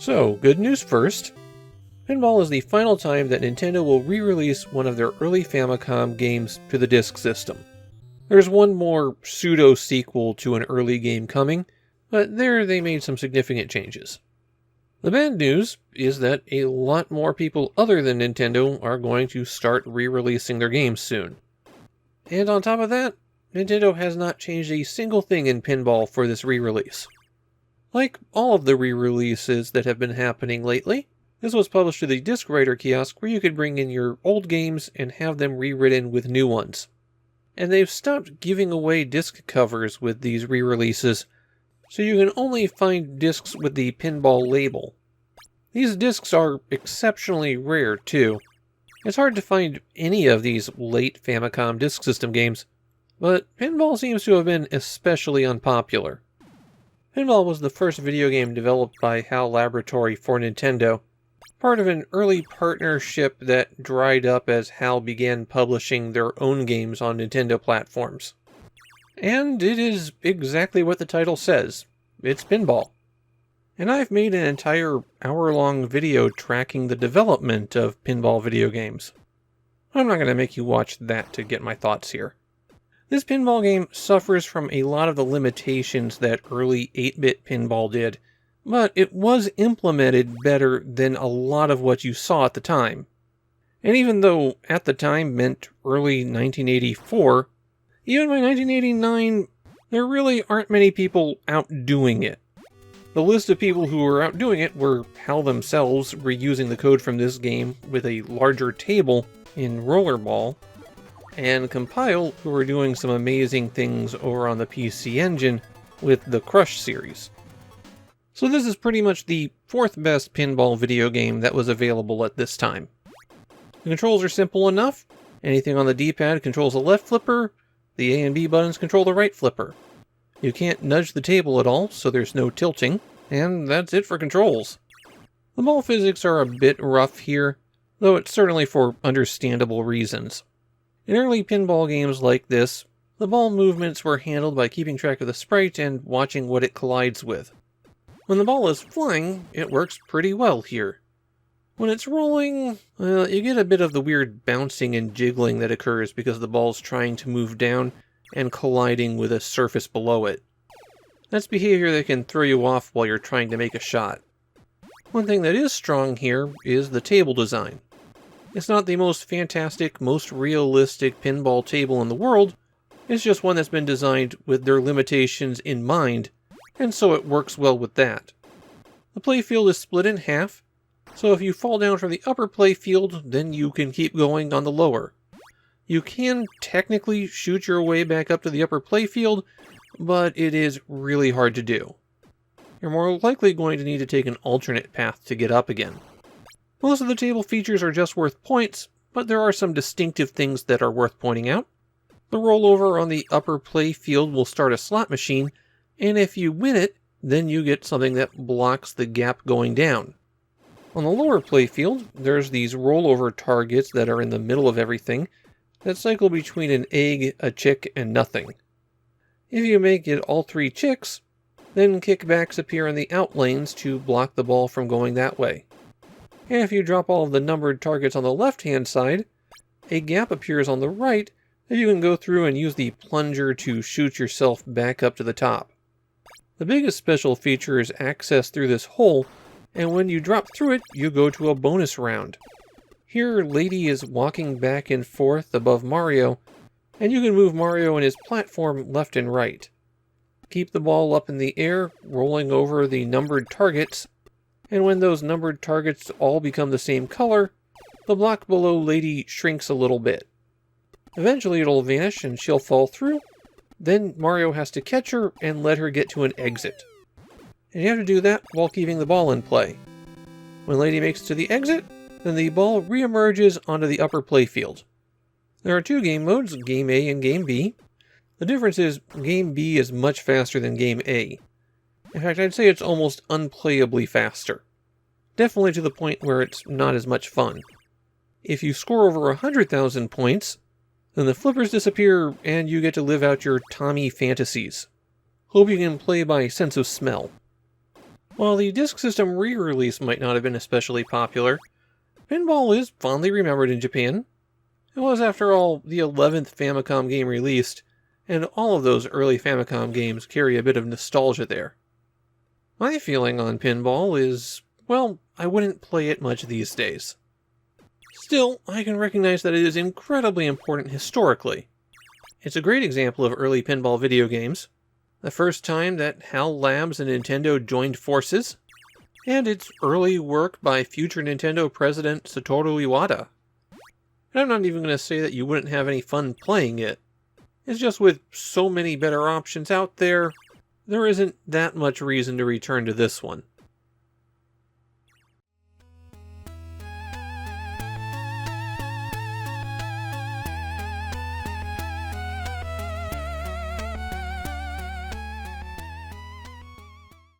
So, good news first. Pinball is the final time that Nintendo will re-release one of their early Famicom games to the Disk System. There's one more pseudo-sequel to an early game coming, but there they made some significant changes. The bad news is that a lot more people other than Nintendo are going to start re-releasing their games soon. And on top of that, Nintendo has not changed a single thing in Pinball for this re-release. Like all of the re-releases that have been happening lately, this was published to the Disc Writer kiosk where you could bring in your old games and have them rewritten with new ones. And they've stopped giving away disc covers with these re-releases, so you can only find discs with the Pinball label. These discs are exceptionally rare, too. It's hard to find any of these late Famicom Disk System games, but Pinball seems to have been especially unpopular. Pinball was the first video game developed by HAL Laboratory for Nintendo, part of an early partnership that dried up as HAL began publishing their own games on Nintendo platforms. And it is exactly what the title says. It's Pinball. And I've made an entire hour-long video tracking the development of pinball video games. I'm not going to make you watch that to get my thoughts here. This pinball game suffers from a lot of the limitations that early 8-bit pinball did, but it was implemented better than a lot of what you saw at the time. And even though at the time meant early 1984, even by 1989, there really aren't many people outdoing it. The list of people who were outdoing it were HAL themselves reusing the code from this game with a larger table in Rollerball, and Compile, who were doing some amazing things over on the PC Engine with the Crush series. So this is pretty much the fourth best pinball video game that was available at this time. The controls are simple enough. Anything on the D-pad controls the left flipper, the A and B buttons control the right flipper. You can't nudge the table at all, so there's no tilting, and that's it for controls. The ball physics are a bit rough here, though it's certainly for understandable reasons. In early pinball games like this, the ball movements were handled by keeping track of the sprite and watching what it collides with. When the ball is flying, it works pretty well here. When it's rolling, you get a bit of the weird bouncing and jiggling that occurs because the ball's trying to move down and colliding with a surface below it. That's behavior that can throw you off while you're trying to make a shot. One thing that is strong here is the table design. It's not the most fantastic, most realistic pinball table in the world, it's just one that's been designed with their limitations in mind, and so it works well with that. The playfield is split in half, so if you fall down from the upper playfield, then you can keep going on the lower. You can technically shoot your way back up to the upper playfield, but it is really hard to do. You're more likely going to need to take an alternate path to get up again. Most of the table features are just worth points, but there are some distinctive things that are worth pointing out. The rollover on the upper playfield will start a slot machine, and if you win it, then you get something that blocks the gap going down. On the lower playfield, there's these rollover targets that are in the middle of everything, that cycle between an egg, a chick, and nothing. If you make it all three chicks, then kickbacks appear in the out lanes to block the ball from going that way. And if you drop all of the numbered targets on the left-hand side, a gap appears on the right that you can go through and use the plunger to shoot yourself back up to the top. The biggest special feature is access through this hole, and when you drop through it, you go to a bonus round. Here, Lady is walking back and forth above Mario, and you can move Mario and his platform left and right. Keep the ball up in the air, rolling over the numbered targets, and when those numbered targets all become the same color, the block below Lady shrinks a little bit. Eventually it'll vanish and she'll fall through, then Mario has to catch her and let her get to an exit. And you have to do that while keeping the ball in play. When Lady makes it to the exit, then the ball re-emerges onto the upper playfield. There are two game modes, Game A and Game B. The difference is Game B is much faster than Game A. In fact, I'd say it's almost unplayably faster. Definitely to the point where it's not as much fun. If you score over 100,000 points, then the flippers disappear and you get to live out your Tommy fantasies. Hope you can play by sense of smell. While the Disk System re-release might not have been especially popular, Pinball is fondly remembered in Japan. It was, after all, the 11th Famicom game released, and all of those early Famicom games carry a bit of nostalgia there. My feeling on Pinball is, well, I wouldn't play it much these days. Still, I can recognize that it is incredibly important historically. It's a great example of early pinball video games, the first time that HAL Labs and Nintendo joined forces, and it's early work by future Nintendo president Satoru Iwata. And I'm not even going to say that you wouldn't have any fun playing it. It's just with so many better options out there, there isn't that much reason to return to this one.